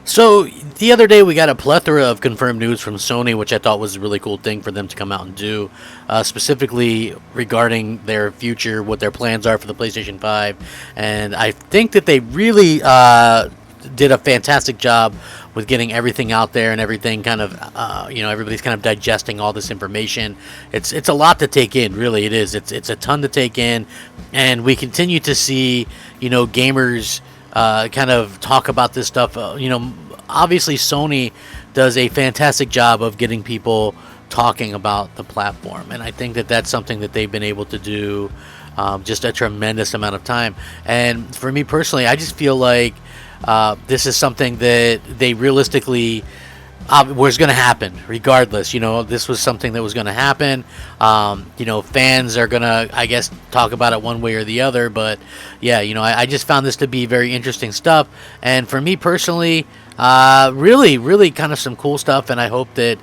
So the other day we got a plethora of confirmed news from Sony, which I thought was a really cool thing for them to come out and do, specifically regarding their future, what their plans are for the PlayStation 5, and I think that they really did a fantastic job with getting everything out there and everything kind of, everybody's kind of digesting all this information. It's a lot to take in, really. It is. It's a ton to take in, and we continue to see, gamers kind of talk about this stuff. Obviously Sony does a fantastic job of getting people talking about the platform, and I think that that's something that they've been able to do just a tremendous amount of time. And for me personally, I just feel like this is something that they realistically was going to happen regardless. This was something that was going to happen. Fans are going to, I guess, talk about it one way or the other. But yeah, I just found this to be very interesting stuff. And for me personally, really, really kind of some cool stuff. And I hope that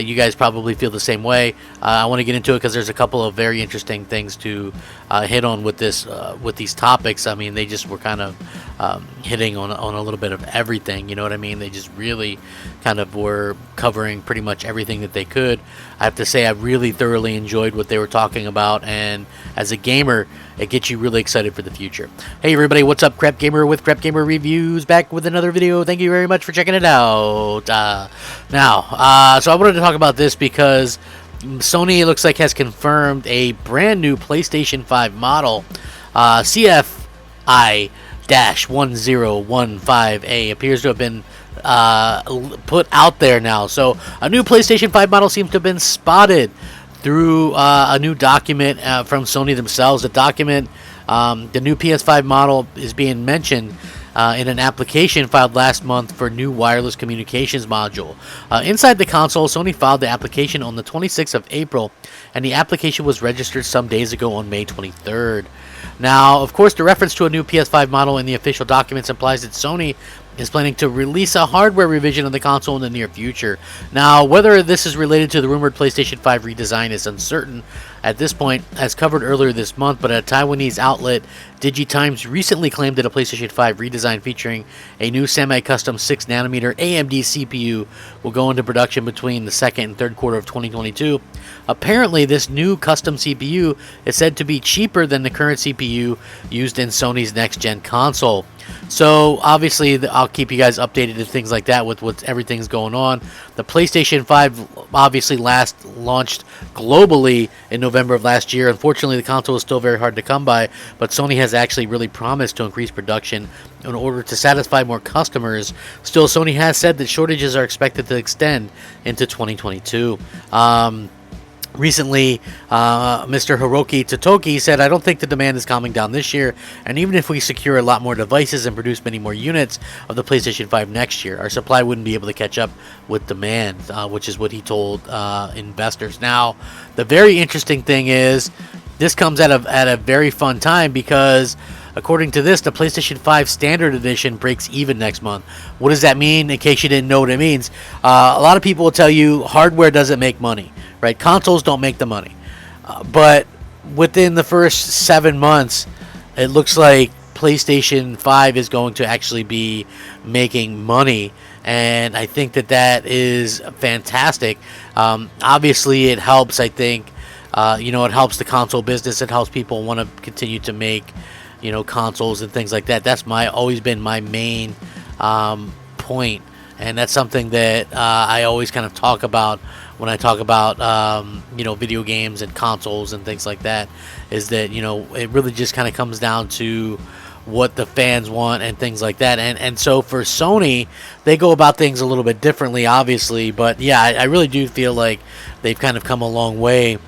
you guys probably feel the same way. I want to get into it because there's a couple of very interesting things to hit on with these topics. I mean, they just were kind of hitting on a little bit of everything. You know what I mean? They just really kind of were covering pretty much everything that they could. I have to say I really thoroughly enjoyed what they were talking about, and as a gamer, it gets you really excited for the future. Hey everybody, what's up? Crapgamer with Crapgamer Reviews, back with another video. Thank you very much for checking it out. So I wanted to talk about this because Sony, it looks like, has confirmed a brand new PlayStation 5 model, CFI-1015A, appears to have been put out there now. So a new PlayStation 5 model seems to have been spotted through a new document from Sony themselves. The document, the new PS5 model is being mentioned in an application filed last month for new wireless communications module. Inside the console, Sony filed the application on the 26th of April, and the application was registered some days ago on May 23rd. Now, of course, the reference to a new PS5 model in the official documents implies that Sony is planning to release a hardware revision of the console in the near future. Now, whether this is related to the rumored PlayStation 5 redesign is uncertain at this point, as covered earlier this month, but a Taiwanese outlet, DigiTimes, recently claimed that a PlayStation 5 redesign featuring a new semi-custom 6nm AMD CPU will go into production between the second and third quarter of 2022. Apparently, this new custom CPU is said to be cheaper than the current CPU used in Sony's next-gen console. So obviously I'll keep you guys updated and things like that with what everything's going on. The PlayStation 5 obviously last launched globally in November of last year. Unfortunately, the console is still very hard to come by, but Sony has actually really promised to increase production in order to satisfy more customers. Still, Sony has said that shortages are expected to extend into 2022. Recently, Mr. Hiroki Totoki said, "I don't think the demand is calming down this year, and even if we secure a lot more devices and produce many more units of the PlayStation 5 next year, our supply wouldn't be able to catch up with demand," which is what he told investors. Now, the very interesting thing is, this comes at a very fun time because, according to this, the PlayStation 5 Standard Edition breaks even next month. What does that mean, in case you didn't know what it means? A lot of people will tell you hardware doesn't make money, right? Consoles don't make the money. But within the first 7 months, it looks like PlayStation 5 is going to actually be making money. And I think that that is fantastic. Obviously, it helps, I think. It helps the console business. It helps people want to continue to make consoles and things like that. That's always been my main point, and that's something that I always kind of talk about when I talk about video games and consoles and things like that. Is that it really just kind of comes down to what the fans want and things like that. And so for Sony, they go about things a little bit differently, obviously. But yeah, I really do feel like they've kind of come a long way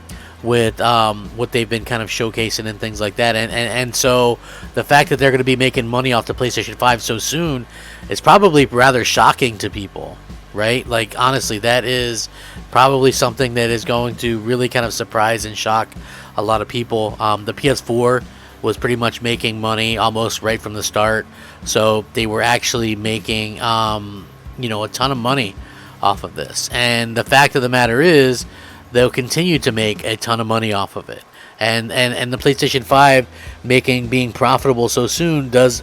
with what they've been kind of showcasing and things like that, and so the fact that they're going to be making money off the PlayStation 5 so soon is probably rather shocking to people, right? Like, honestly, that is probably something that is going to really kind of surprise and shock a lot of people. The PS4 was pretty much making money almost right from the start, so they were actually making a ton of money off of this, and the fact of the matter is, they'll continue to make a ton of money off of it. And the PlayStation 5 being profitable so soon does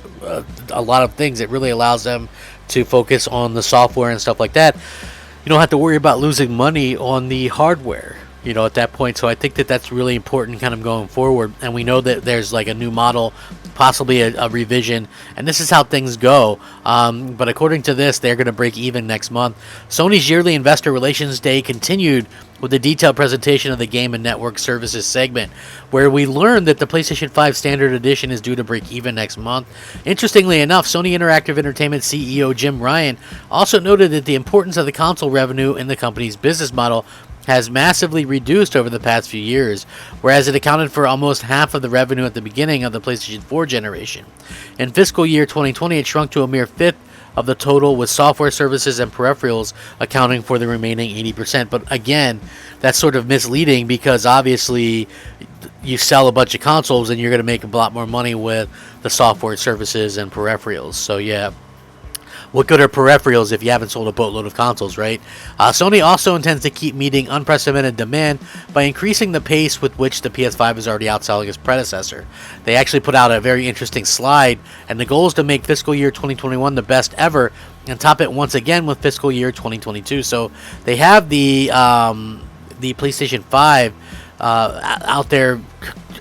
a lot of things. It really allows them to focus on the software and stuff like that, you don't have to worry about losing money on the hardware, at that point. So I think that that's really important kind of going forward. And we know that there's like a new model, possibly a revision, and this is how things go. But according to this, they're going to break even next month. Sony's yearly Investor Relations Day continued with a detailed presentation of the Game and Network Services segment, where we learned that the PlayStation 5 Standard Edition is due to break even next month. Interestingly enough, Sony Interactive Entertainment CEO Jim Ryan also noted that the importance of the console revenue in the company's business model has massively reduced over the past few years, whereas it accounted for almost half of the revenue at the beginning of the PlayStation 4 generation. In fiscal year 2020, it shrunk to a mere fifth of the total, with software services and peripherals accounting for the remaining 80%. But again, that's sort of misleading, because obviously you sell a bunch of consoles and you're going to make a lot more money with the software services and peripherals. So yeah, what good are peripherals if you haven't sold a boatload of consoles, right? Sony also intends to keep meeting unprecedented demand by increasing the pace with which the PS5 is already outselling its predecessor. They actually put out a very interesting slide, and the goal is to make fiscal year 2021 the best ever and top it once again with fiscal year 2022. So they have the PlayStation 5 out there,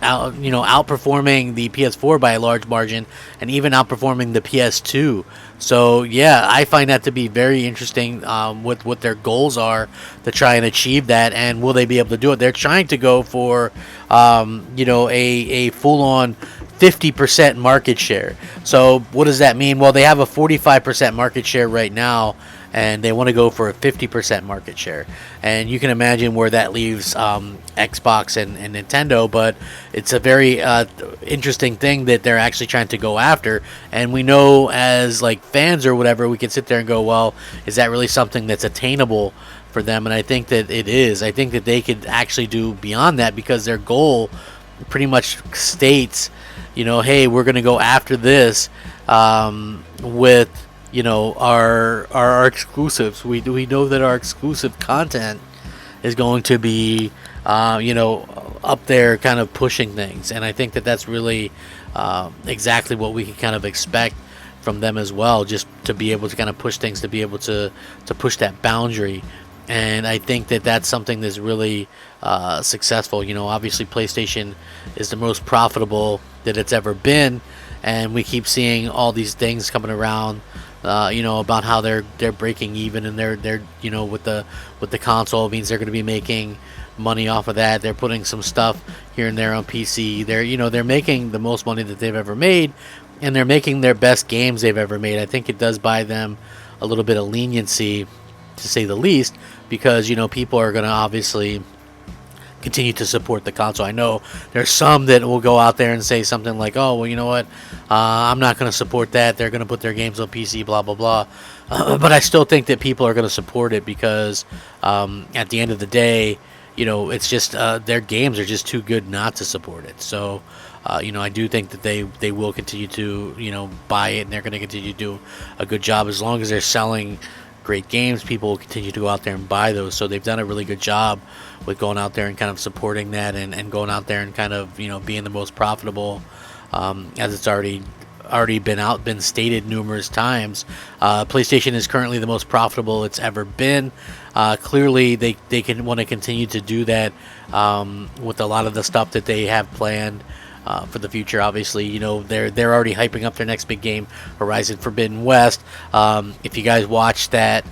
outperforming the PS4 by a large margin, and even outperforming the PS2. So yeah, I find that to be very interesting, with what their goals are to try and achieve that, and will they be able to do it? They're trying to go for a full-on 50% market share. So what does that mean? Well, they have a 45% market share right now, and they want to go for a 50% market share. And you can imagine where that leaves Xbox and Nintendo, but it's a very interesting thing that they're actually trying to go after. And we know, as like fans or whatever, we can sit there and go, well, is that really something that's attainable for them? And I think that it is. I think that they could actually do beyond that, because their goal pretty much states, hey, we're going to go after this with our exclusives. We know that our exclusive content is going to be up there kind of pushing things, and I think that that's really exactly what we can kind of expect from them as well, just to be able to kind of push things, to be able to push that boundary. And I think that that's something that's really successful. Obviously PlayStation is the most profitable that it's ever been, and we keep seeing all these things coming around, about how they're breaking even, and they're with the console, it means they're going to be making money off of that. They're putting some stuff here and there on PC. They're making the most money that they've ever made, and they're making their best games they've ever made. I think it does buy them a little bit of leniency, to say the least, because people are going to obviously continue to support the console. I know there's some that will go out there and say something like, oh, well, you know what, I'm not going to support that, they're going to put their games on PC, blah blah blah. But I still think that people are going to support it, because at the end of the day, it's just their games are just too good not to support it. So I do think that they will continue to buy it, and they're going to continue to do a good job. As long as they're selling great games, people will continue to go out there and buy those. So they've done a really good job with going out there and kind of supporting that, and going out there and kind of being the most profitable, as it's already been stated numerous times. PlayStation is currently the most profitable it's ever been. Clearly they can want to continue to do that with a lot of the stuff that they have planned for the future. Obviously, they're already hyping up their next big game, Horizon Forbidden West. If you guys watch that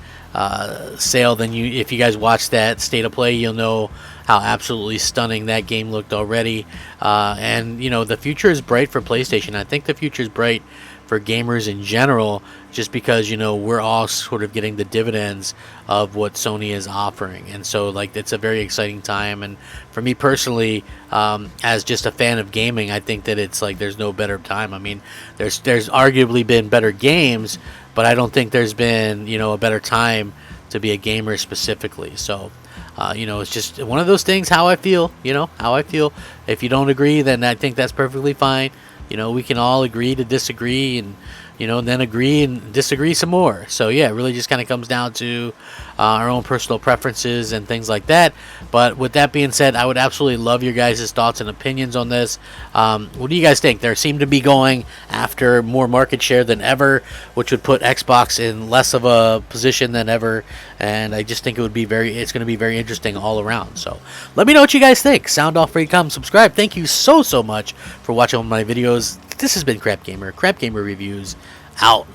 sale, then if you guys watch that state of play, you'll know how absolutely stunning that game looked already. And the future is bright for PlayStation. I think the future is bright for gamers in general, just because we're all sort of getting the dividends of what Sony is offering. And so it's a very exciting time. And for me personally, as just a fan of gaming, I think that it's there's no better time. I mean, there's arguably been better games, but I don't think there's been a better time to be a gamer specifically. So it's just one of those things, how I feel. If you don't agree, then I think that's perfectly fine. We can all agree to disagree, and you know, and then agree and disagree some more. So yeah, it really just kind of comes down to our own personal preferences and things like that. But with that being said, I would absolutely love your guys' thoughts and opinions on this. What do you guys think? There seem to be going after more market share than ever, which would put Xbox in less of a position than ever, and I just think it's going to be very interesting all around. So let me know what you guys think. Sound off, rate, comment, subscribe. Thank you so much for watching all my videos. This has been Crapgamer Reviews, out.